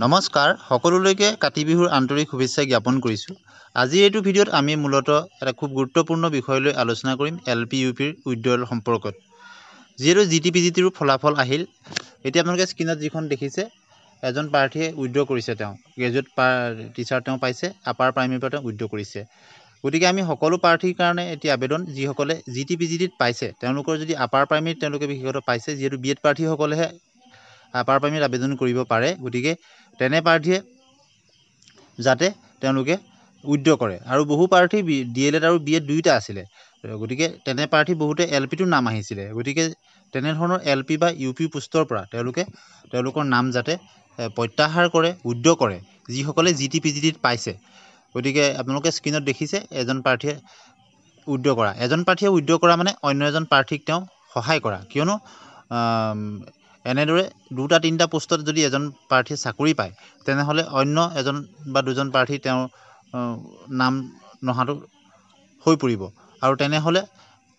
নমস্কাৰ সকলোলৈকে কাতি বিহুৰ আন্তৰিক শুভেচ্ছা জ্ঞাপন কৰিছোঁ। আজি এইটো ভিডিঅ'ত আমি মূলতঃ এটা খুব গুৰুত্বপূৰ্ণ বিষয় লৈ আলোচনা কৰিম LP/UPৰ উইথড্ৰল সম্পৰ্কত। যিহেতু GT/PGTৰ ফলাফল আহিল, এতিয়া আপোনালোকে স্ক্ৰীনত যিখন দেখিছে এজন প্ৰাৰ্থীয়ে উইথড্ৰ কৰিছে, তেওঁ গ্ৰেজুৱেট টিচাৰ তেওঁ পাইছে, আপাৰ প্ৰাইমেৰীৰ পৰা তেওঁ উইথড্ৰ কৰিছে। গতিকে আমি সকলো প্ৰাৰ্থীৰ কাৰণে এতিয়া আবেদন, যিসকলে GT/PGTত পাইছে তেওঁলোকৰ যদি আপাৰ প্ৰাইমেৰীত তেওঁলোকে বিশেষত পাইছে, যিহেতু BEd প্ৰাৰ্থীসকলেহে আপাৰ প্ৰাইমেৰীত আবেদন কৰিব পাৰে, গতিকে তেনে প্ৰাৰ্থীয়ে যাতে তেওঁলোকে উইথড্ৰ কৰে। আৰু বহু প্ৰাৰ্থী DLED আৰু BEd দুয়োটা আছিলে, গতিকে তেনে প্ৰাৰ্থী বহুতে LPটোৰ নাম আহিছিলে। গতিকে তেনেধৰণৰ LP বা UP পোষ্টৰ পৰা তেওঁলোকৰ নাম যাতে প্ৰত্যাহাৰ কৰে, উইথড্ৰ কৰে, যিসকলে GT/PGTত পাইছে। গতিকে আপোনালোকে স্ক্ৰীনত দেখিছে এজন প্ৰাৰ্থীয়ে উইথড্ৰ কৰা। এজন প্ৰাৰ্থীয়ে উইথড্ৰ কৰা মানে অন্য এজন প্ৰাৰ্থীক তেওঁ সহায় কৰা, কিয়নো এনেদৰে দুটা তিনিটা পোষ্টত যদি এজন প্ৰাৰ্থীয়ে চাকৰি পায়, তেনেহ'লে অন্য এজন বা দুজন প্ৰাৰ্থী তেওঁৰ নাম নহাটো হৈ পৰিব, আৰু তেনেহ'লে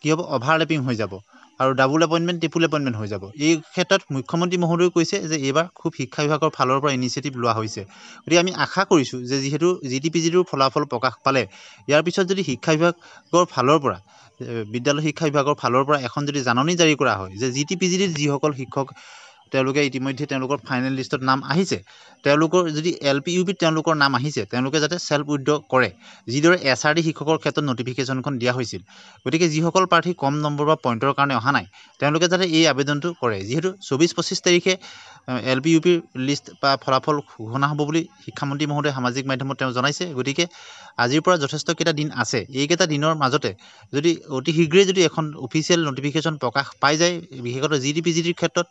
কি হ'ব, অভাৰলেপিং হৈ যাব আৰু ডাবল এপইণ্টমেণ্ট ট্ৰিপল এপইণ্টমেণ্ট হৈ যাব। এই ক্ষেত্ৰত মুখ্যমন্ত্ৰী মহোদয়ে কৈছে যে এইবাৰ খুব শিক্ষা বিভাগৰ ফালৰ পৰা ইনিচিয়েটিভ লোৱা হৈছে। গতিকে আমি আশা কৰিছোঁ যে যিহেতু GT/PGTৰ ফলাফল প্ৰকাশ পালে, ইয়াৰ পিছত যদি শিক্ষা বিভাগৰ ফালৰ পৰা, বিদ্যালয় শিক্ষা বিভাগৰ ফালৰ পৰা এখন যদি জাননী জাৰি কৰা হয় যে GT/PGTত যিসকল শিক্ষক তেওঁলোকে ইতিমধ্যে তেওঁলোকৰ ফাইনেল লিষ্টত নাম আহিছে, তেওঁলোকৰ যদি LP/UPত তেওঁলোকৰ নাম আহিছে, তেওঁলোকে যাতে চেল্ফ উইথড্ৰ কৰে, যিদৰে SRD শিক্ষকৰ ক্ষেত্ৰত নটিফিকেশ্যনখন দিয়া হৈছিল। গতিকে যিসকল প্ৰাৰ্থী কম নম্বৰ বা পইণ্টৰ কাৰণে অহা নাই, তেওঁলোকে যাতে এই আবেদনটো কৰে। যিহেতু 24-25 তাৰিখে LP/UPৰ লিষ্ট বা ফলাফল ঘোষণা হ'ব বুলি শিক্ষামন্ত্ৰী মহোদয়ে সামাজিক মাধ্যমত তেওঁ জনাইছে। গতিকে আজিৰ পৰা যথেষ্টকেইটা দিন আছে, এইকেইটা দিনৰ মাজতে যদি অতি শীঘ্ৰেই যদি এখন অফিচিয়েল নটিফিকেশ্যন প্ৰকাশ পাই যায়, বিশেষত GT/PGTৰ ক্ষেত্ৰত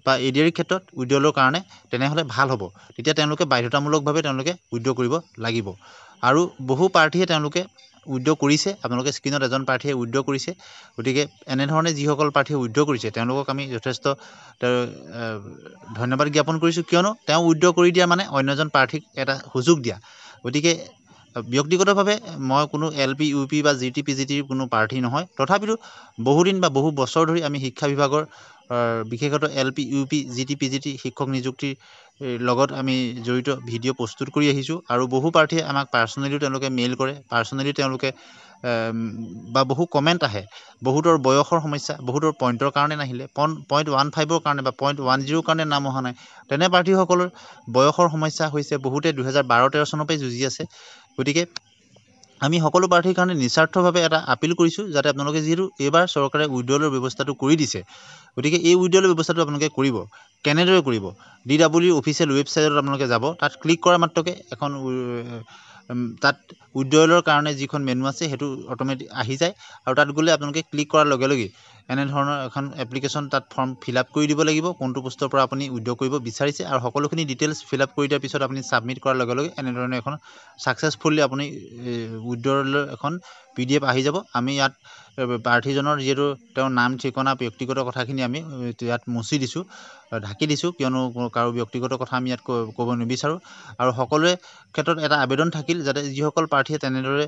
বা ADR ক্ষেত্ৰত উইথড্ৰলৰ কাৰণে, তেনেহ'লে ভাল হ'ব। তেতিয়া তেওঁলোকে বাধ্যতামূলকভাৱে তেওঁলোকে উইথড্ৰ কৰিব লাগিব। আৰু বহু প্ৰাৰ্থীয়ে তেওঁলোকে উইথড্ৰ কৰিছে, আপোনালোকে স্ক্ৰীনত এজন প্ৰাৰ্থীয়ে উইথড্ৰ কৰিছে। গতিকে এনেধৰণে যিসকল প্ৰাৰ্থীয়ে উইথড্ৰ কৰিছে তেওঁলোকক আমি যথেষ্ট ধন্যবাদ জ্ঞাপন কৰিছোঁ, কিয়নো তেওঁ উইথড্ৰ কৰি দিয়া মানে অন্য এজন প্ৰাৰ্থীক এটা সুযোগ দিয়া। গতিকে ব্যক্তিগতভাৱে মই কোনো LP/UP বা GT/PGTৰ কোনো প্ৰাৰ্থী নহয়, তথাপিতো বহুদিন বা বহু বছৰ ধৰি আমি শিক্ষা বিভাগৰ বিশেষত LP/UP GT/PGT শিক্ষক নিযুক্তিৰ লগত আমি জড়িত ভিডিঅ' প্ৰস্তুত কৰি আহিছোঁ। আৰু বহু প্ৰাৰ্থীয়ে আমাক পাৰ্চনেলিও তেওঁলোকে মেইল কৰে, পাৰ্চনেলি তেওঁলোকে বা বহু কমেণ্ট আহে, বহুতৰ বয়সৰ সমস্যা, বহুতৰ পইণ্টৰ কাৰণে নাহিলে, 0.15ৰ কাৰণে বা 0.10ৰ কাৰণে নাম অহা নাই। তেনে প্ৰাৰ্থীসকলৰ বয়সৰ সমস্যা হৈছে, বহুতে 2012-13 চনৰ পৰাই যুঁজি আছে। গতিকে আমি সকলো প্ৰাৰ্থীৰ কাৰণে নিস্বাৰ্থভাৱে এটা আপিল কৰিছোঁ, যাতে আপোনালোকে, যিহেতু এইবাৰ চৰকাৰে উইথড্ৰলৰ ব্যৱস্থাটো কৰি দিছে, গতিকে এই উইথড্ৰলৰ ব্যৱস্থাটো আপোনালোকে কৰিব। কেনেদৰে কৰিব? DW অফিচিয়েল ৱেবছাইটত আপোনালোকে যাব, তাত ক্লিক কৰা মাত্ৰকে এখন তাত উইথড্ৰলৰ কাৰণে যিখন মেনু আছে সেইটো অট'মেটিক আহি যায়, আৰু তাত গ'লে আপোনালোকে ক্লিক কৰাৰ লগে লগে এনেধৰণৰ এখন এপ্লিকেশ্যন, তাত ফৰ্ম ফিল আপ কৰি দিব লাগিব, কোনটো পোষ্টৰ পৰা আপুনি উইথড্ৰ কৰিব বিচাৰিছে, আৰু সকলোখিনি ডিটেইলছ ফিল আপ কৰি দিয়াৰ পিছত আপুনি ছাবমিট কৰাৰ লগে লগে এনেধৰণে এখন ছাকচেছফুলি আপুনি উইথড্ৰলৰ এখন PDF আহি যাব। আমি ইয়াত প্ৰাৰ্থীজনৰ যিহেতু তেওঁৰ নাম ঠিকনা ব্যক্তিগত কথাখিনি আমি ইয়াত মুচি দিছোঁ, ঢাকি দিছোঁ, কিয়নো কাৰো ব্যক্তিগত কথা আমি ইয়াত ক'ব নিবিচাৰোঁ। আৰু সকলোৰে ক্ষেত্ৰত এটা আবেদন থাকিল, যাতে যিসকল প্ৰাৰ্থীয়ে তেনেদৰে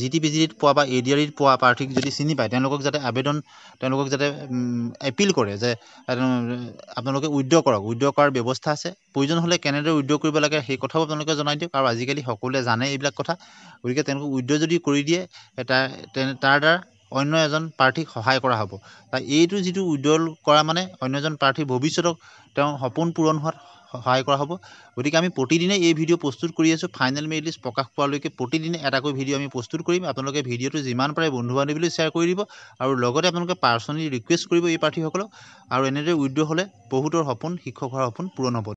GT/PGTত পোৱা বা ADRত পোৱা প্ৰাৰ্থীক যদি চিনি পায়, তেওঁলোকক যাতে এপিল কৰে যে আপোনালোকে উইথড্ৰ কৰক, উইথড্ৰ কৰাৰ ব্যৱস্থা আছে, প্ৰয়োজন হ'লে কেনেদৰে উইথড্ৰ কৰিব লাগে সেই কথাও আপোনালোকে জনাই দিয়ক। আৰু আজিকালি সকলোৱে জানে এইবিলাক কথা, গতিকে তেওঁলোকে উইথড্ৰ যদি কৰি দিয়ে, তাৰ দ্বাৰা অন্য এজন প্ৰাৰ্থীক সহায় কৰা হ'ব। এইটো যিটো উইথড্ৰল কৰা মানে অন্য এজন প্ৰাৰ্থীৰ ভৱিষ্যতক তেওঁ সপোন পূৰণ হোৱাত সহায় কৰা হ'ব। গতিকে আমি প্ৰতিদিনে এই ভিডিঅ' প্ৰস্তুত কৰি আছোঁ, ফাইনেল মেৰিট লিষ্ট প্ৰকাশ পোৱালৈকে প্ৰতিদিনে এটাকৈ ভিডিঅ' আমি প্ৰস্তুত কৰিম। আপোনালোকে ভিডিঅ'টো যিমান পাৰে বন্ধু বান্ধৱীলৈ শ্বেয়াৰ কৰি দিব, আৰু লগতে আপোনালোকে পাৰ্চনেলি ৰিকুৱেষ্ট কৰিব এই প্ৰাৰ্থীসকলক। আৰু এনেদৰে উইথড্ৰ হ'লে বহুতৰ সপোন, শিক্ষক হোৱাৰ সপোন পূৰণ হ'ব।